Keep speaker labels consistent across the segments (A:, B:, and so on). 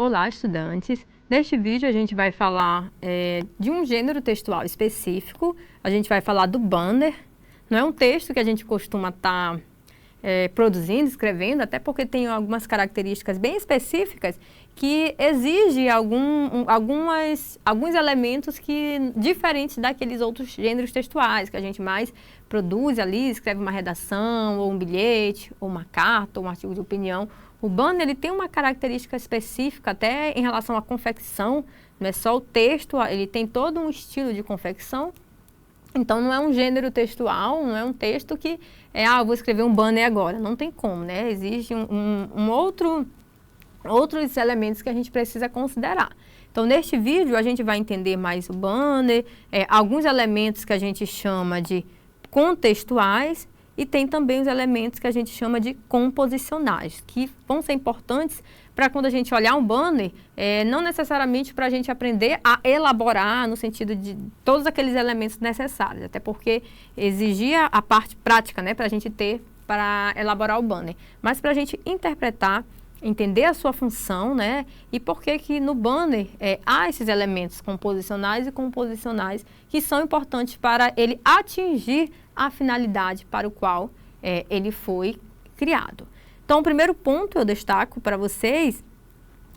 A: Olá, estudantes! Neste vídeo a gente vai falar de um gênero textual específico. A gente vai falar do banner. Não é um texto que a gente costuma estar produzindo, escrevendo, até porque tem algumas características bem específicas que exigem alguns elementos diferentes daqueles outros gêneros textuais que a gente mais produz ali, escreve uma redação, ou um bilhete, ou uma carta, ou um artigo de opinião. O banner ele tem uma característica específica até em relação à confecção, não é só o texto, ele tem todo um estilo de confecção. Então não é um gênero textual, não é um texto que eu vou escrever um banner agora, não tem como, né? Existe outros elementos que a gente precisa considerar. Então neste vídeo a gente vai entender mais o banner, alguns elementos que a gente chama de contextuais, e tem também os elementos que a gente chama de composicionais, que vão ser importantes para quando a gente olhar um banner, não necessariamente para a gente aprender a elaborar no sentido de todos aqueles elementos necessários, até porque exigia a parte prática, né, para a gente ter para elaborar o banner, mas para a gente interpretar, entender a sua função, né, e por que no banner há esses elementos composicionais e composicionais que são importantes para ele atingir a finalidade para o qual ele foi criado. Então, o primeiro ponto eu destaco para vocês,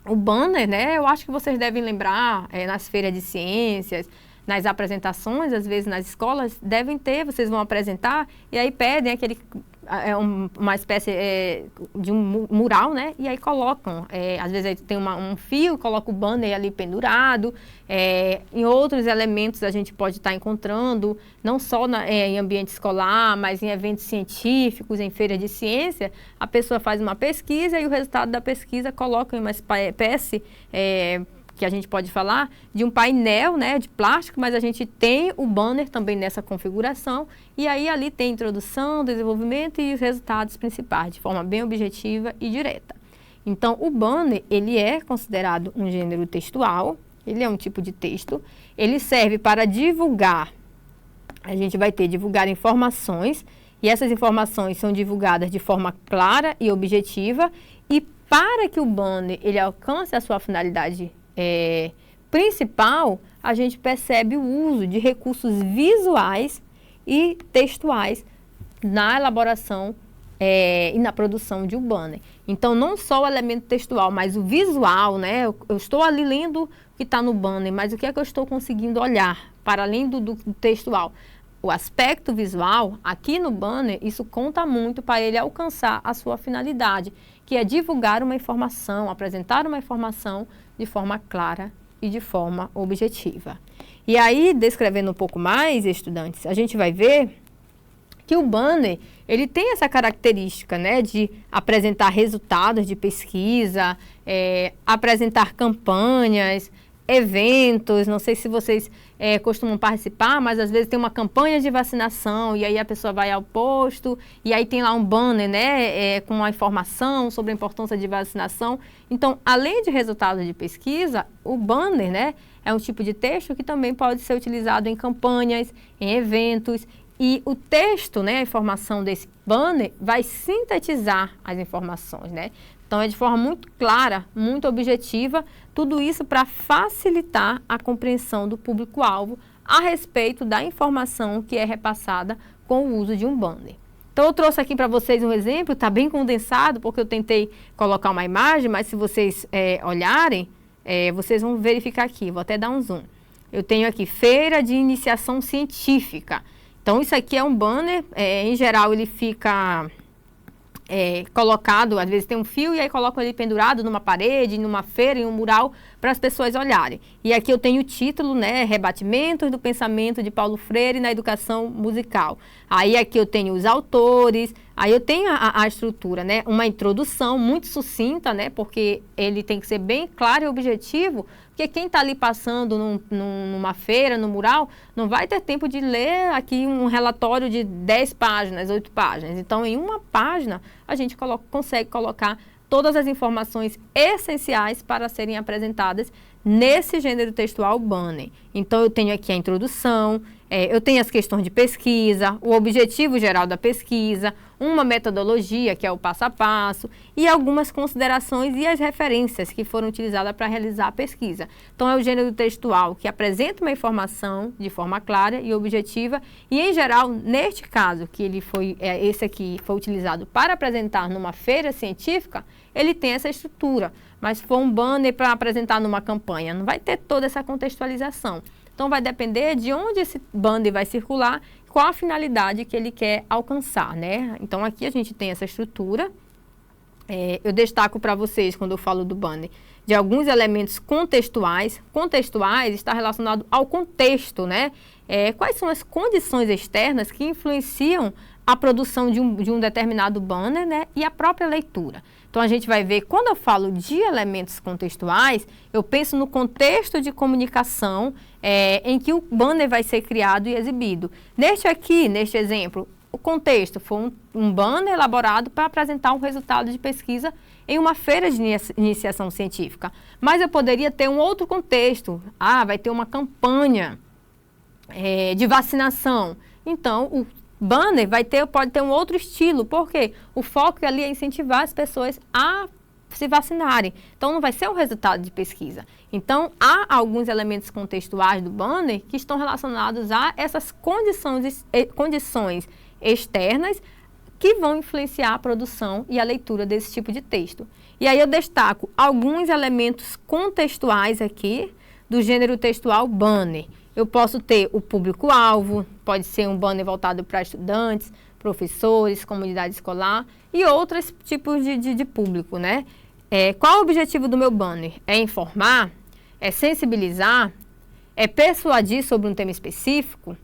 A: o banner, né? Eu acho que vocês devem lembrar nas feiras de ciências, nas apresentações, às vezes nas escolas, devem ter, vocês vão apresentar e aí pedem uma espécie de um mural, né? E aí colocam, às vezes aí tem um fio, coloca o banner ali pendurado, em outros elementos a gente pode estar encontrando, não só em ambiente escolar, mas em eventos científicos, em feiras de ciência, a pessoa faz uma pesquisa e o resultado da pesquisa coloca em uma espécie que a gente pode falar de um painel, né, de plástico, mas a gente tem o banner também nessa configuração, e aí ali tem introdução, desenvolvimento e os resultados principais, de forma bem objetiva e direta. Então, o banner, ele é considerado um gênero textual, ele é um tipo de texto, ele serve para divulgar, a gente vai divulgar informações, e essas informações são divulgadas de forma clara e objetiva, e para que o banner ele alcance a sua finalidade principal, a gente percebe o uso de recursos visuais e textuais na elaboração e na produção de um banner. Então, não só o elemento textual, mas o visual, né? Eu estou ali lendo o que está no banner, mas o que é que eu estou conseguindo olhar para além do textual? O aspecto visual, aqui no banner, isso conta muito para ele alcançar a sua finalidade, que é divulgar uma informação, apresentar uma informação de forma clara e de forma objetiva. E aí, descrevendo um pouco mais, estudantes, a gente vai ver que o banner, ele tem essa característica, né, de apresentar resultados de pesquisa, apresentar campanhas, eventos, não sei se vocês costumam participar, mas às vezes tem uma campanha de vacinação e aí a pessoa vai ao posto e aí tem lá um banner, né, com uma informação sobre a importância de vacinação. Então, além de resultados de pesquisa, o banner, né, é um tipo de texto que também pode ser utilizado em campanhas, em eventos, e o texto, né, a informação desse banner vai sintetizar as informações, né? Então, é de forma muito clara, muito objetiva, tudo isso para facilitar a compreensão do público-alvo a respeito da informação que é repassada com o uso de um banner. Então, eu trouxe aqui para vocês um exemplo, está bem condensado, porque eu tentei colocar uma imagem, mas se vocês olharem, vocês vão verificar aqui, vou até dar um zoom. Eu tenho aqui, Feira de Iniciação Científica. Então, isso aqui é um banner, em geral ele fica colocado, às vezes tem um fio e aí colocam ele pendurado numa parede, numa feira, em um mural, para as pessoas olharem. E aqui eu tenho o título, né, Rebatimentos do Pensamento de Paulo Freire na Educação Musical. Aí aqui eu tenho os autores, aí eu tenho a estrutura, né, uma introdução muito sucinta, né, porque ele tem que ser bem claro e objetivo, porque quem está ali passando numa feira, no mural, não vai ter tempo de ler aqui um relatório de 10 páginas, 8 páginas. Então, em uma página, a gente consegue colocar todas as informações essenciais para serem apresentadas nesse gênero textual banner. Então, eu tenho aqui a introdução, eu tenho as questões de pesquisa, o objetivo geral da pesquisa, uma metodologia, que é o passo a passo, e algumas considerações e as referências que foram utilizadas para realizar a pesquisa. Então, é o gênero textual que apresenta uma informação de forma clara e objetiva, e, em geral, neste caso, que esse aqui foi utilizado para apresentar numa feira científica, ele tem essa estrutura. Mas se for um banner para apresentar numa campanha, não vai ter toda essa contextualização. Então, vai depender de onde esse banner vai circular, qual a finalidade que ele quer alcançar, né? Então, aqui a gente tem essa estrutura. Eu destaco para vocês, quando eu falo do banner, de alguns elementos contextuais. Contextuais está relacionado ao contexto, né? Quais são as condições externas que influenciam a produção de um determinado banner, né? E a própria leitura. Então, a gente vai ver, quando eu falo de elementos contextuais, eu penso no contexto de comunicação em que o banner vai ser criado e exibido. Neste exemplo, o contexto foi um banner elaborado para apresentar um resultado de pesquisa em uma feira de iniciação científica. Mas eu poderia ter um outro contexto. Vai ter uma campanha de vacinação. Então, o banner pode ter um outro estilo, porque o foco ali é incentivar as pessoas a se vacinarem. Então, não vai ser um resultado de pesquisa. Então, há alguns elementos contextuais do banner que estão relacionados a essas condições externas que vão influenciar a produção e a leitura desse tipo de texto. E aí eu destaco alguns elementos contextuais aqui do gênero textual banner. Eu posso ter o público-alvo, pode ser um banner voltado para estudantes, professores, comunidade escolar e outros tipos de público, né? Qual o objetivo do meu banner? É informar? É sensibilizar? É persuadir sobre um tema específico?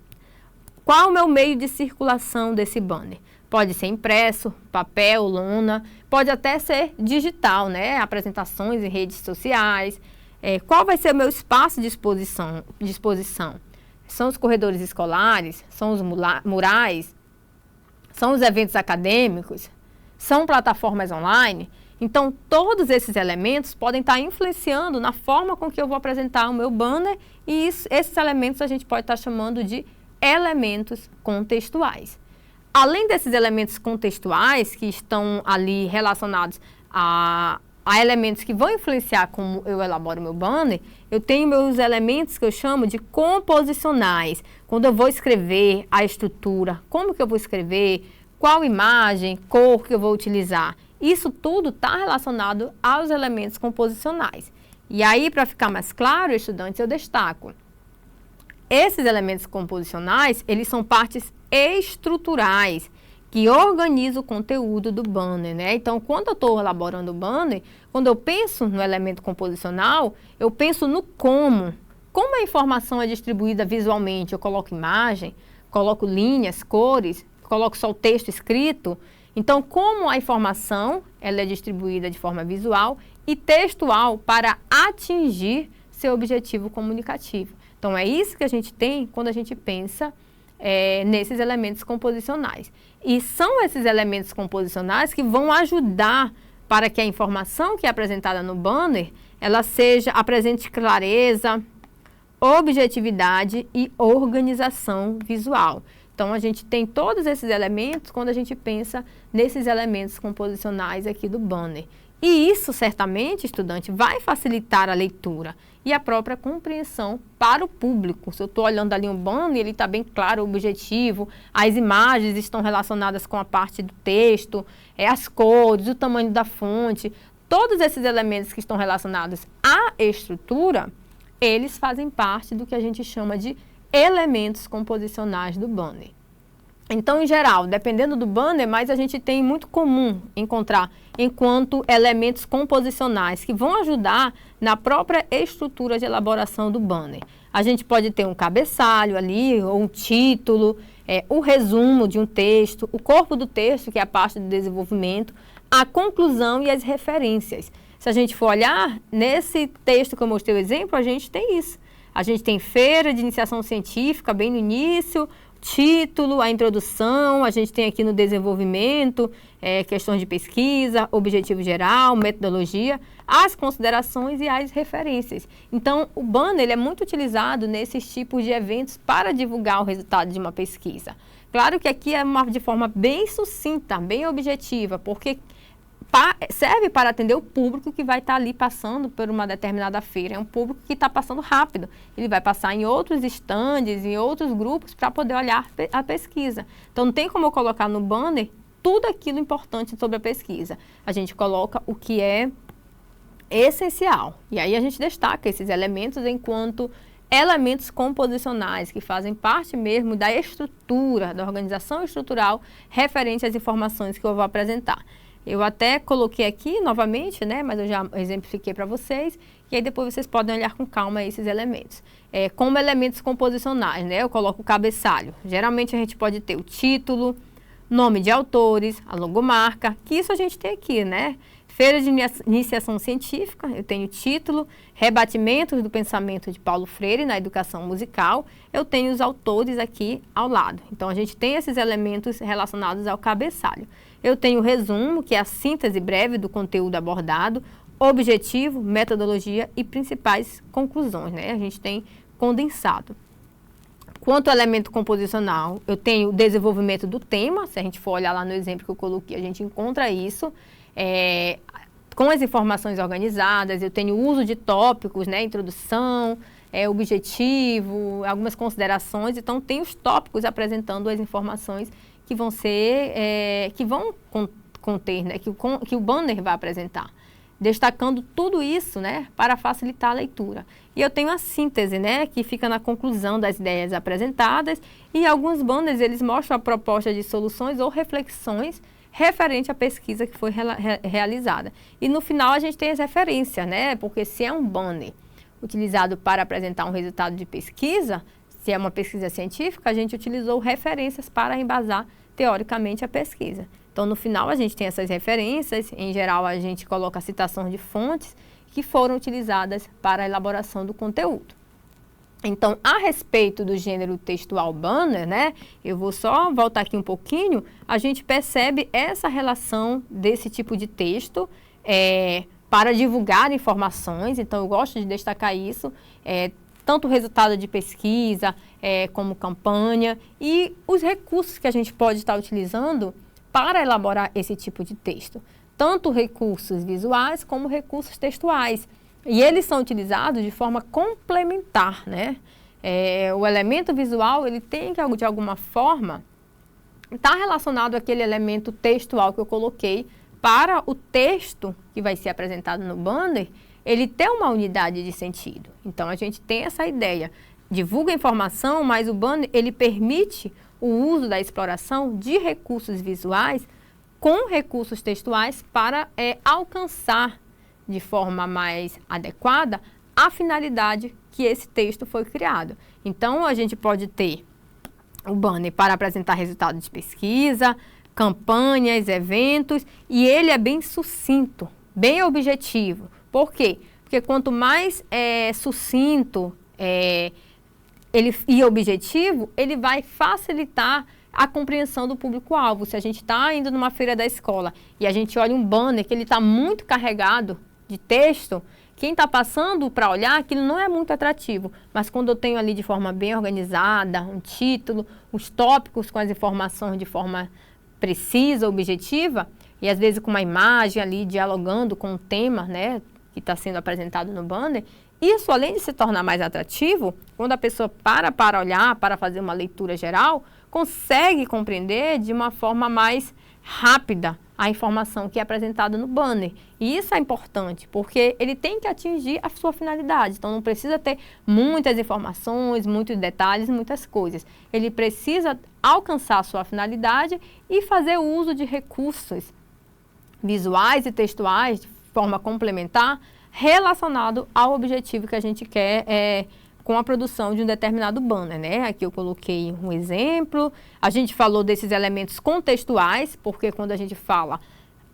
A: Qual o meu meio de circulação desse banner? Pode ser impresso, papel, lona, pode até ser digital, né? Apresentações em redes sociais. Qual vai ser o meu espaço de exposição? São os corredores escolares? São os murais? São os eventos acadêmicos? São plataformas online? Então, todos esses elementos podem estar influenciando na forma com que eu vou apresentar o meu banner e esses elementos a gente pode estar chamando de elementos contextuais. Além desses elementos contextuais que estão ali relacionados a elementos que vão influenciar como eu elaboro meu banner, eu tenho meus elementos que eu chamo de composicionais. Quando eu vou escrever a estrutura, como que eu vou escrever, qual imagem, cor que eu vou utilizar. Isso tudo está relacionado aos elementos composicionais. E aí, para ficar mais claro, estudantes, eu destaco. Esses elementos composicionais, eles são partes estruturais que organizam o conteúdo do banner, né? Então, quando eu estou elaborando o banner, quando eu penso no elemento composicional, eu penso no como. Como a informação é distribuída visualmente? Eu coloco imagem, coloco linhas, cores, coloco só o texto escrito. Então, como a informação ela é distribuída de forma visual e textual para atingir seu objetivo comunicativo. Então, é isso que a gente tem quando a gente pensa nesses elementos composicionais. E são esses elementos composicionais que vão ajudar para que a informação que é apresentada no banner, ela apresente clareza, objetividade e organização visual. Então, a gente tem todos esses elementos quando a gente pensa nesses elementos composicionais aqui do banner. E isso, certamente, estudante, vai facilitar a leitura e a própria compreensão para o público. Se eu estou olhando ali um banner, ele está bem claro o objetivo, as imagens estão relacionadas com a parte do texto, as cores, o tamanho da fonte, todos esses elementos que estão relacionados à estrutura, eles fazem parte do que a gente chama de elementos composicionais do banner. Então, em geral, dependendo do banner, mas a gente tem muito comum encontrar enquanto elementos composicionais que vão ajudar na própria estrutura de elaboração do banner. A gente pode ter um cabeçalho ali, ou um título, o resumo de um texto, o corpo do texto, que é a parte do desenvolvimento, a conclusão e as referências. Se a gente for olhar, nesse texto que eu mostrei o exemplo, a gente tem isso. A gente tem feira de iniciação científica bem no início, título, a introdução, a gente tem aqui no desenvolvimento, questões de pesquisa, objetivo geral, metodologia, as considerações e as referências. Então, o banner ele é muito utilizado nesses tipos de eventos para divulgar o resultado de uma pesquisa. Claro que aqui é de forma bem sucinta, bem objetiva, porque serve para atender o público que vai estar ali passando por uma determinada feira. É um público que está passando rápido. Ele vai passar em outros estandes, em outros grupos, para poder olhar a pesquisa. Então, não tem como eu colocar no banner tudo aquilo importante sobre a pesquisa. A gente coloca o que é essencial. E aí a gente destaca esses elementos enquanto elementos composicionais, que fazem parte mesmo da estrutura, da organização estrutural, referente às informações que eu vou apresentar. Eu até coloquei aqui novamente, né, mas eu já exemplifiquei para vocês, e aí depois vocês podem olhar com calma esses elementos. Como elementos composicionais, né, eu coloco o cabeçalho. Geralmente a gente pode ter o título, nome de autores, a logomarca, que isso a gente tem aqui, né? Feira de Iniciação Científica, eu tenho título, Rebatimentos do Pensamento de Paulo Freire na Educação Musical, eu tenho os autores aqui ao lado. Então, a gente tem esses elementos relacionados ao cabeçalho. Eu tenho o resumo, que é a síntese breve do conteúdo abordado, objetivo, metodologia e principais conclusões, né? A gente tem condensado. Quanto ao elemento composicional, eu tenho o desenvolvimento do tema, se a gente for olhar lá no exemplo que eu coloquei, a gente encontra isso. Com as informações organizadas, eu tenho uso de tópicos, né, introdução, objetivo, algumas considerações, então tem os tópicos apresentando as informações que vão ser, que vão conter, né, que o banner vai apresentar, destacando tudo isso, né, para facilitar a leitura. E eu tenho a síntese, né, que fica na conclusão das ideias apresentadas, e alguns banners eles mostram a proposta de soluções ou reflexões referente à pesquisa que foi realizada. E no final a gente tem as referências, né? Porque se é um banner utilizado para apresentar um resultado de pesquisa, se é uma pesquisa científica, a gente utilizou referências para embasar teoricamente a pesquisa. Então, no final a gente tem essas referências, em geral a gente coloca citações de fontes que foram utilizadas para a elaboração do conteúdo. Então, a respeito do gênero textual banner, né, eu vou só voltar aqui um pouquinho, a gente percebe essa relação desse tipo de texto para divulgar informações, então eu gosto de destacar isso, tanto o resultado de pesquisa, como campanha, e os recursos que a gente pode estar utilizando para elaborar esse tipo de texto, tanto recursos visuais como recursos textuais. E eles são utilizados de forma complementar, né? O elemento visual, ele tem que, de alguma forma, estar relacionado àquele elemento textual que eu coloquei para o texto que vai ser apresentado no banner, ele ter uma unidade de sentido. Então, a gente tem essa ideia. Divulga a informação, mas o banner, ele permite o uso da exploração de recursos visuais com recursos textuais para alcançar de forma mais adequada a finalidade que esse texto foi criado. Então, a gente pode ter o banner para apresentar resultados de pesquisa, campanhas, eventos, e ele é bem sucinto, bem objetivo. Por quê? Porque quanto mais sucinto e objetivo, ele vai facilitar a compreensão do público-alvo. Se a gente está indo numa feira da escola e a gente olha um banner que ele está muito carregado de texto, quem está passando para olhar, aquilo não é muito atrativo. Mas quando eu tenho ali de forma bem organizada, um título, os tópicos com as informações de forma precisa, objetiva, e às vezes com uma imagem ali dialogando com o tema, né, que está sendo apresentado no banner, isso, além de se tornar mais atrativo, quando a pessoa para olhar, para fazer uma leitura geral, consegue compreender de uma forma mais rápida a informação que é apresentada no banner. E isso é importante, porque ele tem que atingir a sua finalidade. Então, não precisa ter muitas informações, muitos detalhes, muitas coisas. Ele precisa alcançar a sua finalidade e fazer uso de recursos visuais e textuais de forma complementar relacionado ao objetivo que a gente quer com a produção de um determinado banner, né? Aqui eu coloquei um exemplo, a gente falou desses elementos contextuais, porque quando a gente fala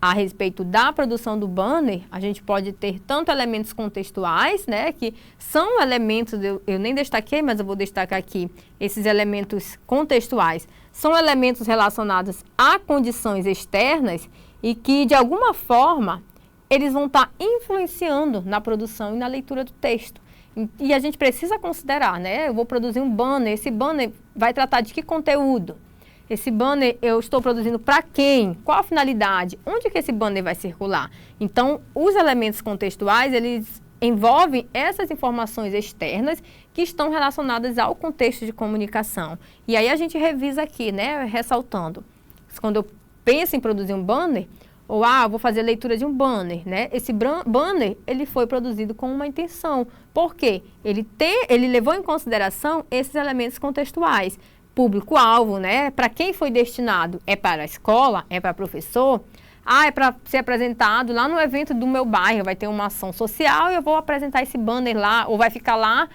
A: a respeito da produção do banner, a gente pode ter tanto elementos contextuais, né, que são elementos, eu nem destaquei, mas eu vou destacar aqui, esses elementos contextuais, são elementos relacionados a condições externas e que, de alguma forma, eles vão estar influenciando na produção e na leitura do texto. E a gente precisa considerar, né, eu vou produzir um banner, esse banner vai tratar de que conteúdo? Esse banner eu estou produzindo para quem? Qual a finalidade? Onde que esse banner vai circular? Então, os elementos contextuais, eles envolvem essas informações externas que estão relacionadas ao contexto de comunicação. E aí a gente revisa aqui, né, ressaltando. Quando eu penso em produzir um banner, ou vou fazer leitura de um banner, né? Esse banner, ele foi produzido com uma intenção. Por quê? Ele levou em consideração esses elementos contextuais. Público-alvo, né? Para quem foi destinado? É para a escola? É para professor? É para ser apresentado lá no evento do meu bairro, vai ter uma ação social e eu vou apresentar esse banner lá, ou vai ficar lá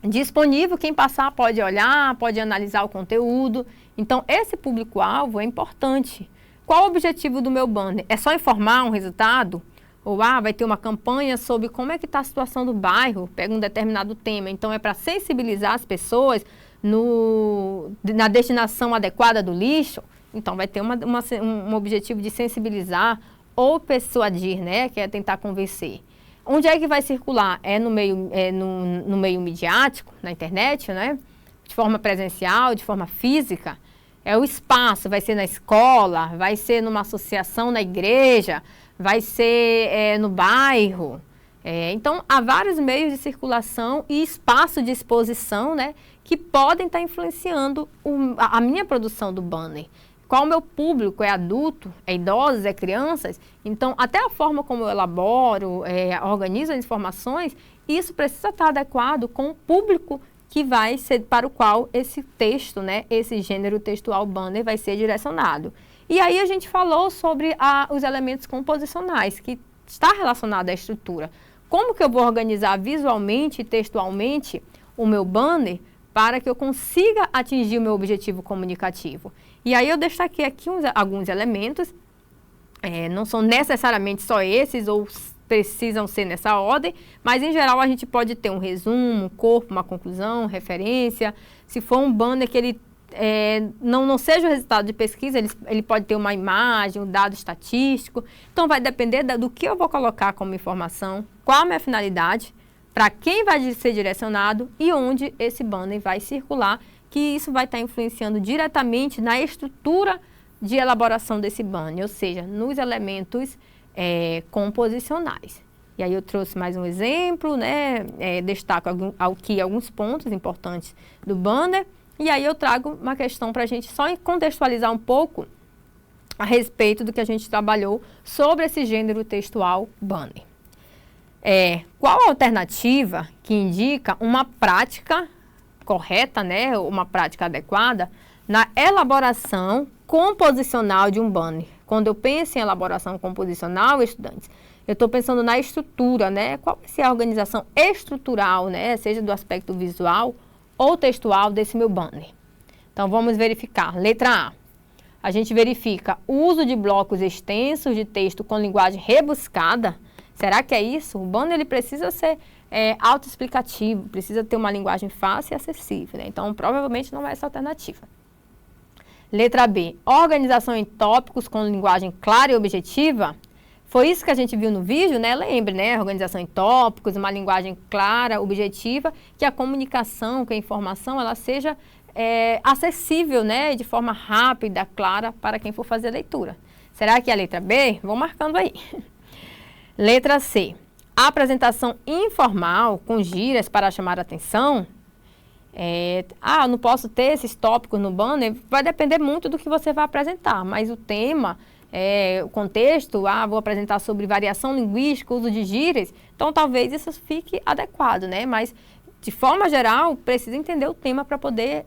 A: disponível, quem passar pode olhar, pode analisar o conteúdo. Então, esse público-alvo é importante. Qual o objetivo do meu banner? É só informar um resultado? Ou vai ter uma campanha sobre como é que está a situação do bairro, pega um determinado tema. Então, é para sensibilizar as pessoas na destinação adequada do lixo. Então, vai ter um objetivo de sensibilizar ou persuadir, né? Que é tentar convencer. Onde é que vai circular? No meio midiático, na internet, né? De forma presencial, de forma física. É o espaço, vai ser na escola, vai ser numa associação na igreja, vai ser no bairro. Então, há vários meios de circulação e espaço de exposição, né, que podem estar influenciando a minha produção do banner. Qual o meu público? É adulto? É idosos? É crianças? Então, até a forma como eu elaboro, organizo as informações, isso precisa estar adequado com o público que vai ser para o qual esse texto, né, esse gênero textual banner vai ser direcionado. E aí a gente falou sobre os elementos composicionais, que está relacionado à estrutura. Como que eu vou organizar visualmente e textualmente o meu banner para que eu consiga atingir o meu objetivo comunicativo? E aí eu destaquei aqui alguns elementos, não são necessariamente só esses ou precisam ser nessa ordem, mas em geral a gente pode ter um resumo, um corpo, uma conclusão, referência. Se for um banner que ele não seja o resultado de pesquisa, ele pode ter uma imagem, um dado estatístico. Então vai depender do que eu vou colocar como informação, qual a minha finalidade, para quem vai ser direcionado e onde esse banner vai circular, que isso vai estar influenciando diretamente na estrutura de elaboração desse banner, ou seja, nos elementos composicionais. E aí eu trouxe mais um exemplo, né? Destaco aqui alguns pontos importantes do banner. E aí eu trago uma questão para a gente só contextualizar um pouco a respeito do que a gente trabalhou sobre esse gênero textual banner. Qual a alternativa que indica uma prática correta, né? Uma prática adequada na elaboração composicional de um banner? Quando eu penso em elaboração composicional, estudantes, eu estou pensando na estrutura, né? Qual vai ser a organização estrutural, né? Seja do aspecto visual ou textual desse meu banner. Então, vamos verificar. Letra A. A gente verifica o uso de blocos extensos de texto com linguagem rebuscada. Será que é isso? O banner ele precisa ser autoexplicativo, precisa ter uma linguagem fácil e acessível, né? Então, provavelmente não é essa a alternativa. Letra B, organização em tópicos com linguagem clara e objetiva. Foi isso que a gente viu no vídeo, né? Lembre, né? Organização em tópicos, uma linguagem clara, objetiva, que a comunicação, que a informação, ela seja acessível, né? De forma rápida, clara, para quem for fazer a leitura. Será que é a letra B? Vou marcando aí. Letra C, a apresentação informal, com gírias para chamar a atenção. Não posso ter esses tópicos no banner, vai depender muito do que você vai apresentar, mas o tema, o contexto, vou apresentar sobre variação linguística, uso de gírias, então talvez isso fique adequado, né? Mas, de forma geral, precisa entender o tema para poder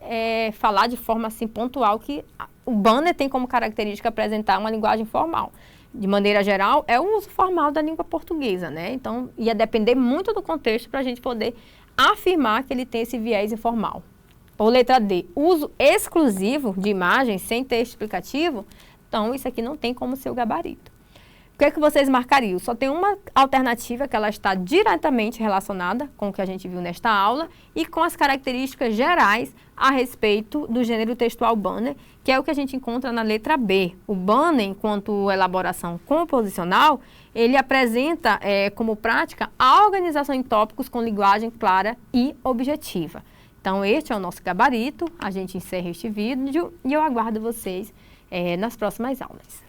A: falar de forma assim pontual que o banner tem como característica apresentar uma linguagem formal. De maneira geral, é o uso formal da língua portuguesa, né? Então, ia depender muito do contexto para a gente poder afirmar que ele tem esse viés informal. Ou letra D, uso exclusivo de imagens sem texto explicativo. Então, isso aqui não tem como ser o gabarito. O que é que vocês marcariam? Só tem uma alternativa que ela está diretamente relacionada com o que a gente viu nesta aula e com as características gerais a respeito do gênero textual banner, que é o que a gente encontra na letra B. O banner, enquanto elaboração composicional, ele apresenta como prática a organização em tópicos com linguagem clara e objetiva. Então, este é o nosso gabarito, a gente encerra este vídeo e eu aguardo vocês nas próximas aulas.